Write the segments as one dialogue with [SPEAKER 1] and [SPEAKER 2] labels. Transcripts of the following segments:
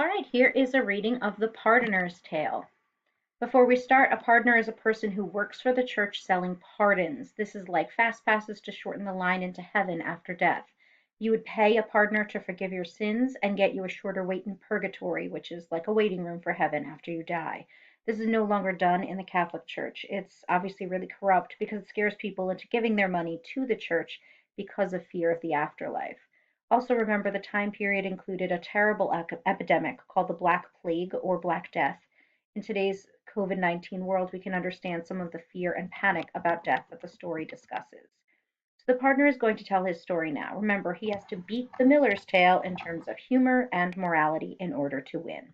[SPEAKER 1] All right, here is a reading of the Pardoner's Tale. Before we start, a pardoner is a person who works for the church selling pardons. This is like fast passes to shorten the line into heaven after death. You would pay a pardoner to forgive your sins and get you a shorter wait in purgatory, which is like a waiting room for heaven after you die. This is no longer done in the Catholic Church. It's obviously really corrupt because it scares people into giving their money to the church because of fear of the afterlife. Also, remember the time period included a terrible epidemic called the Black Plague or Black Death. In today's COVID-19 world, we can understand some of the fear and panic about death that the story discusses. So the partner is going to tell his story now. Remember, he has to beat the miller's tale in terms of humor and morality in order to win.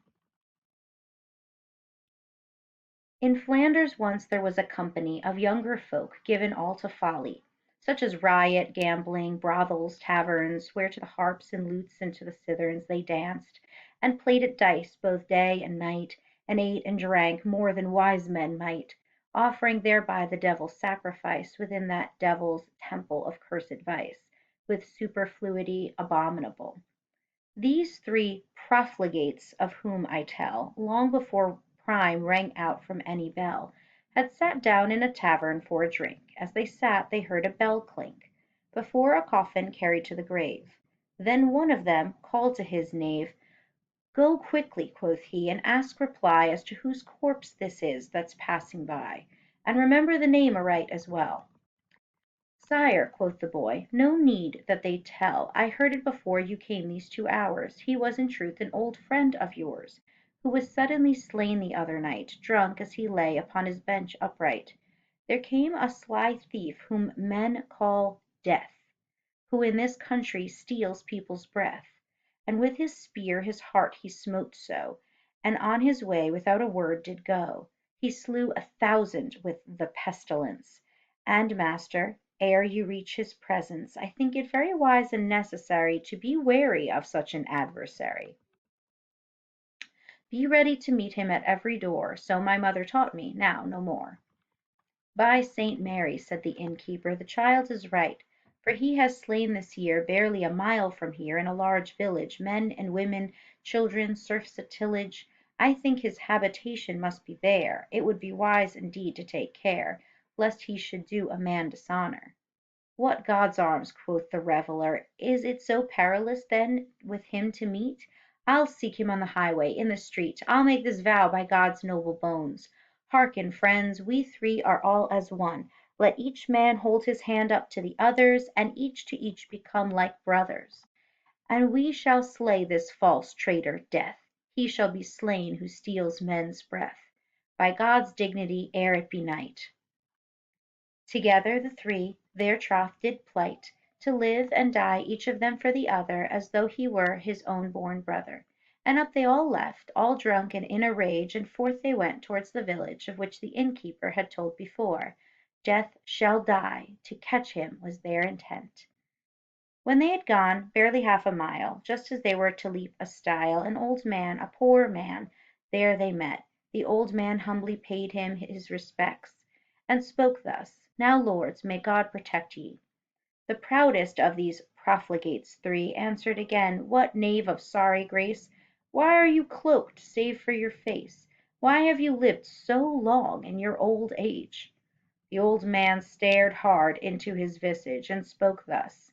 [SPEAKER 1] In Flanders once there was a company of younger folk given all to folly, such as riot, gambling, brothels, taverns, where to the harps and lutes and to the citherns they danced, and played at dice both day and night, and ate and drank more than wise men might, offering thereby the devil sacrifice within that devil's temple of cursed vice, with superfluity abominable. These three profligates of whom I tell, long before prime rang out from any bell, had sat down in a tavern for a drink. As they sat they heard a bell clink, before a coffin carried to the grave. Then one of them called to his knave, "Go quickly," quoth he, "and ask reply as to whose corpse this is that's passing by, and remember the name aright as well." "Sire," quoth the boy, "no need that they tell, I heard it before you came these 2 hours. He was in truth an old friend of yours, who was suddenly slain the other night, drunk as he lay upon his bench upright. There came a sly thief whom men call Death, who in this country steals people's breath, and with his spear his heart he smote so, and on his way without a word did go. He slew 1,000 with the pestilence. And, master, ere you reach his presence, I think it very wise and necessary to be wary of such an adversary. Be ready to meet him at every door, so my mother taught me, now no more." "By St. Mary," said the innkeeper, "the child is right, for he has slain this year, barely a mile from here, in a large village, men and women, children, serfs at tillage. I think his habitation must be there. It would be wise indeed to take care, lest he should do a man dishonour." "What, God's arms!" quoth the reveller, "is it so perilous then with him to meet? I'll seek him on the highway, in the street. I'll make this vow by God's noble bones. Hearken, friends, we three are all as one. Let each man hold his hand up to the others, and each to each become like brothers. And we shall slay this false traitor, Death. He shall be slain who steals men's breath. By God's dignity, ere it be night." Together the three their troth did plight, to live and die each of them for the other, as though he were his own born brother. And up they all left, all drunk and in a rage, and forth they went towards the village of which the innkeeper had told before. Death shall die, to catch him was their intent. When they had gone barely half a mile, just as they were to leap a stile, an old man, a poor man, there they met. The old man humbly paid him his respects, and spoke thus: "Now, lords, may God protect ye." The proudest of these profligates three answered again, "What, knave of sorry grace, why are you cloaked, save for your face? Why have you lived so long in your old age?" The old man stared hard into his visage, and spoke thus: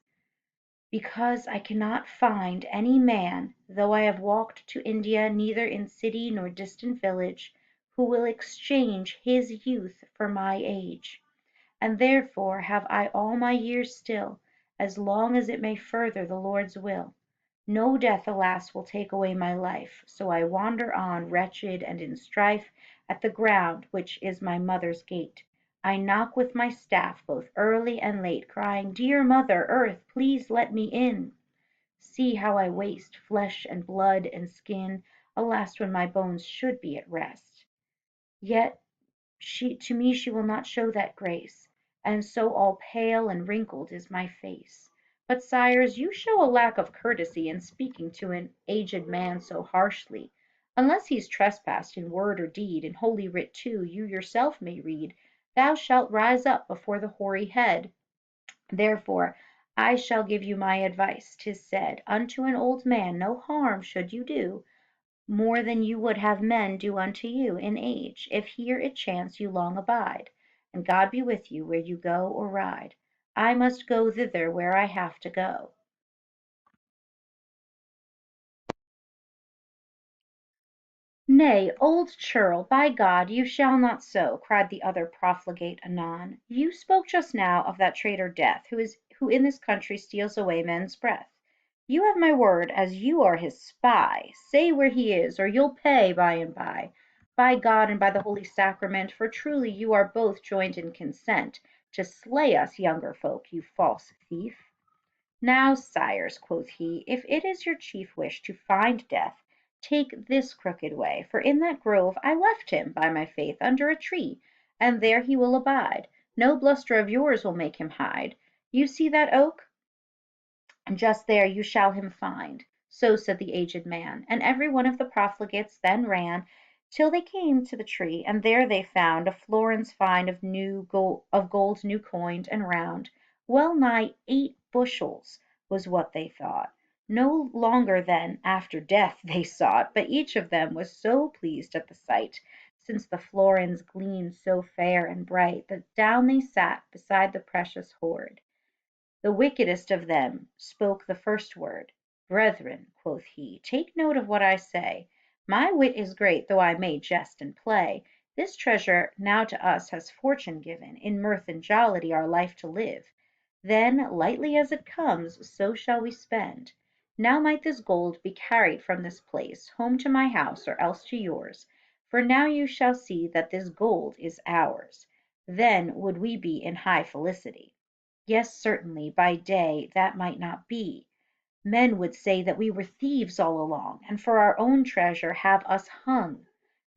[SPEAKER 1] "Because I cannot find any man, though I have walked to India, neither in city nor distant village, who will exchange his youth for my age. And therefore have I all my years still, as long as it may further the Lord's will. No death, alas, will take away my life, so I wander on, wretched and in strife, at the ground which is my mother's gate. I knock with my staff both early and late, crying, 'Dear Mother Earth, please let me in.' See how I waste flesh and blood and skin, alas, when my bones should be at rest. Yet to me she will not show that grace, and so all pale and wrinkled is my face. But, sires, you show a lack of courtesy in speaking to an aged man so harshly. Unless he's trespassed in word or deed, in Holy Writ too, you yourself may read, 'Thou shalt rise up before the hoary head.' Therefore I shall give you my advice. 'Tis said, unto an old man no harm should you do. more than you would have men do unto you in age, if here it chance you long abide. And God be with you where you go or ride. I must go thither where I have to go. Nay, old churl, by God, you shall not so, cried the other profligate anon. You spoke just now of that traitor Death, who in this country steals away men's breath. You have my word, as you are his spy. Say where he is, or you'll pay by and by. By God and by the holy sacrament, for truly you are both joined in consent to slay us younger folk, you false thief. Now, sires, quoth he, if it is your chief wish to find Death, take this crooked way, for in that grove I left him, by my faith, under a tree, and there he will abide. No bluster of yours will make him hide. You see that oak? And just there you shall him find. So said the aged man, and every one of the profligates then ran till they came to the tree, and there they found a florins fine of gold new coined and round, well nigh 8 bushels was what they thought. No longer then after Death they sought, but each of them was so pleased at the sight, since the florins gleamed so fair and bright, that down they sat beside the precious hoard. The wickedest of them spoke the first word. "Brethren," quoth he, "take note of what I say. My wit is great, though I may jest and play. This treasure now to us has Fortune given, in mirth and jollity our life to live. Then, lightly as it comes, so shall we spend. Now might this gold be carried from this place home to my house, or else to yours. For now you shall see that this gold is ours. Then would we be in high felicity. Yes, certainly, by day that might not be. Men would say that we were thieves all along, and for our own treasure have us hung.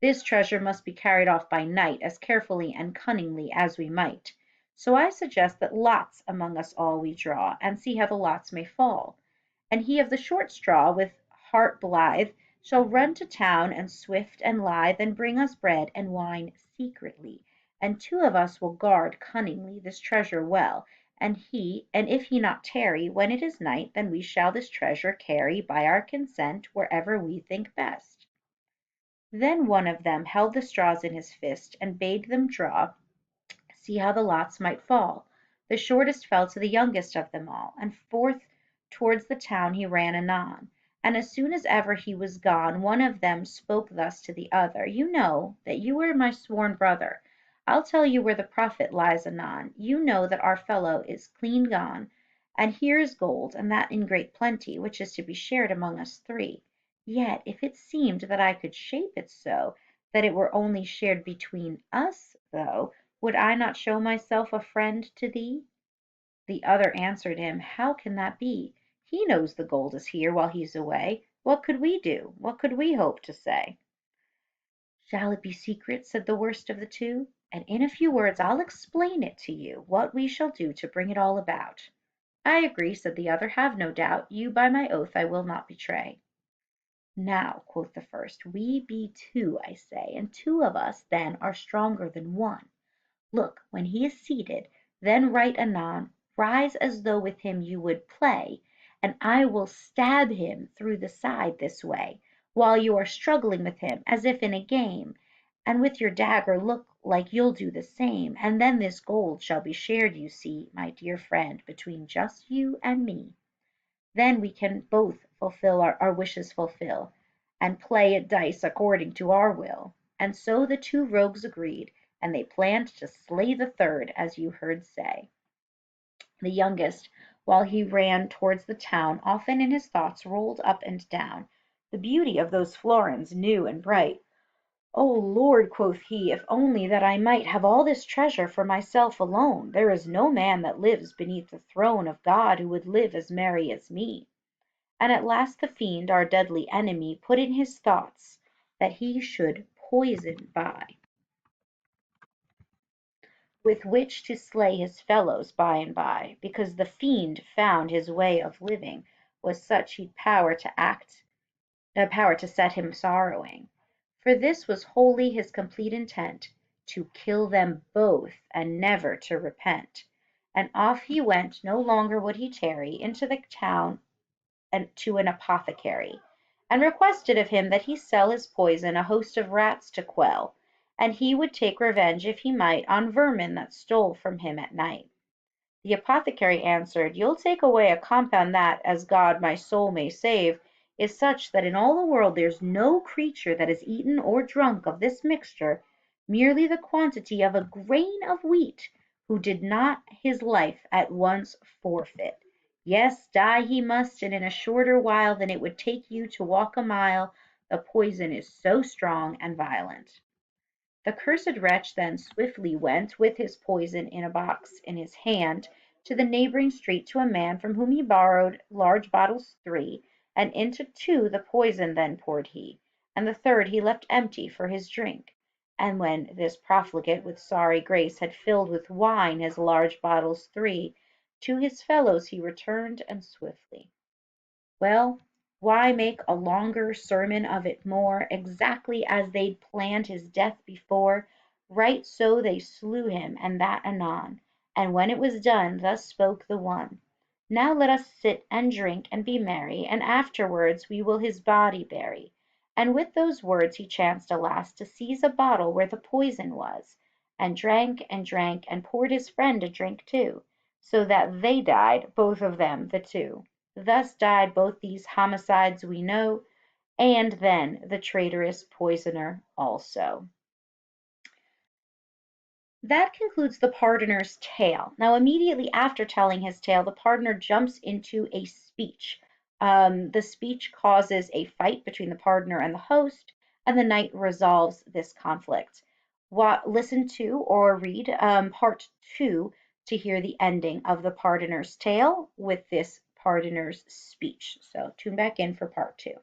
[SPEAKER 1] This treasure must be carried off by night as carefully and cunningly as we might. So I suggest that lots among us all we draw, and see how the lots may fall. And he of the short straw, with heart blithe, shall run to town and swift and lithe, and bring us bread and wine secretly, and 2 of us will guard cunningly this treasure well, and if he not tarry, when it is night, then we shall this treasure carry by our consent wherever we think best. Then one of them held the straws in his fist, and bade them draw, see how the lots might fall. The shortest fell to the youngest of them all, and forth towards the town he ran anon. And as soon as ever he was gone, one of them spoke thus to the other: You know that you are my sworn brother. I'll tell you where the profit lies anon. You know that our fellow is clean gone, and here is gold, and that in great plenty, which is to be shared among us 3. Yet if it seemed that I could shape it so that it were only shared between us, though, would I not show myself a friend to thee? The other answered him, How can that be? He knows the gold is here while he's away. What could we do? What could we hope to say? Shall it be secret? Said the worst of the 2. And in a few words I'll explain it to you, what we shall do to bring it all about. I agree, said the other, have no doubt. You by my oath I will not betray. Now, quoth the first, we be 2, I say, and 2 of us then are stronger than one. Look, when he is seated, then right anon rise as though with him you would play, and I will stab him through the side this way, while you are struggling with him as if in a game, and with your dagger look like you'll do the same, and then this gold shall be shared, you see, my dear friend, between just you and me. Then we can both fulfill our wishes fulfill, and play at dice according to our will. And so the 2 rogues agreed, and they planned to slay the third, as you heard say. The youngest, while he ran towards the town, often in his thoughts rolled up and down the beauty of those florins new and bright. O Lord, quoth he, if only that I might have all this treasure for myself alone! There is no man that lives beneath the throne of God who would live as merry as me. And at last the fiend, our deadly enemy, put in his thoughts that he should poison buy, with which to slay his fellows by and by, because the fiend found his way of living was such he'd power to set him sorrowing. For this was wholly his complete intent, to kill them both, and never to repent. And off he went, no longer would he tarry, into the town and to an apothecary, and requested of him that he sell his poison a host of rats to quell, and he would take revenge if he might on vermin that stole from him at night. The apothecary answered, "You'll take away a compound that, as God my soul may save, is such that in all the world there's no creature that has eaten or drunk of this mixture merely the quantity of a grain of wheat, who did not his life at once forfeit. Yes, die he must, and in a shorter while than it would take you to walk a mile, the poison is so strong and violent." The cursed wretch then swiftly went, with his poison in a box in his hand, to the neighbouring street to a man from whom he borrowed large bottles three, and into two the poison then poured he, and the third he left empty for his drink. And when this profligate with sorry grace had filled with wine his large bottles three, to his fellows he returned and swiftly. Well, why make a longer sermon of it more? Exactly as they'd planned his death before, right so they slew him, and that anon. And when it was done, thus spoke the one: "Now let us sit and drink and be merry, and afterwards we will his body bury." And with those words he chanced alas to seize a bottle where the poison was, and drank and drank, and poured his friend a drink too, so that they died, both of them the two. Thus died both these homicides we know, and then the traitorous poisoner also. That concludes the pardoner's tale. Now, immediately after telling his tale, the pardoner jumps into a speech. The speech causes a fight between the pardoner and the host, and the knight resolves this conflict. Listen to or read part two to hear the ending of the pardoner's tale with this pardoner's speech. So tune back in for part two.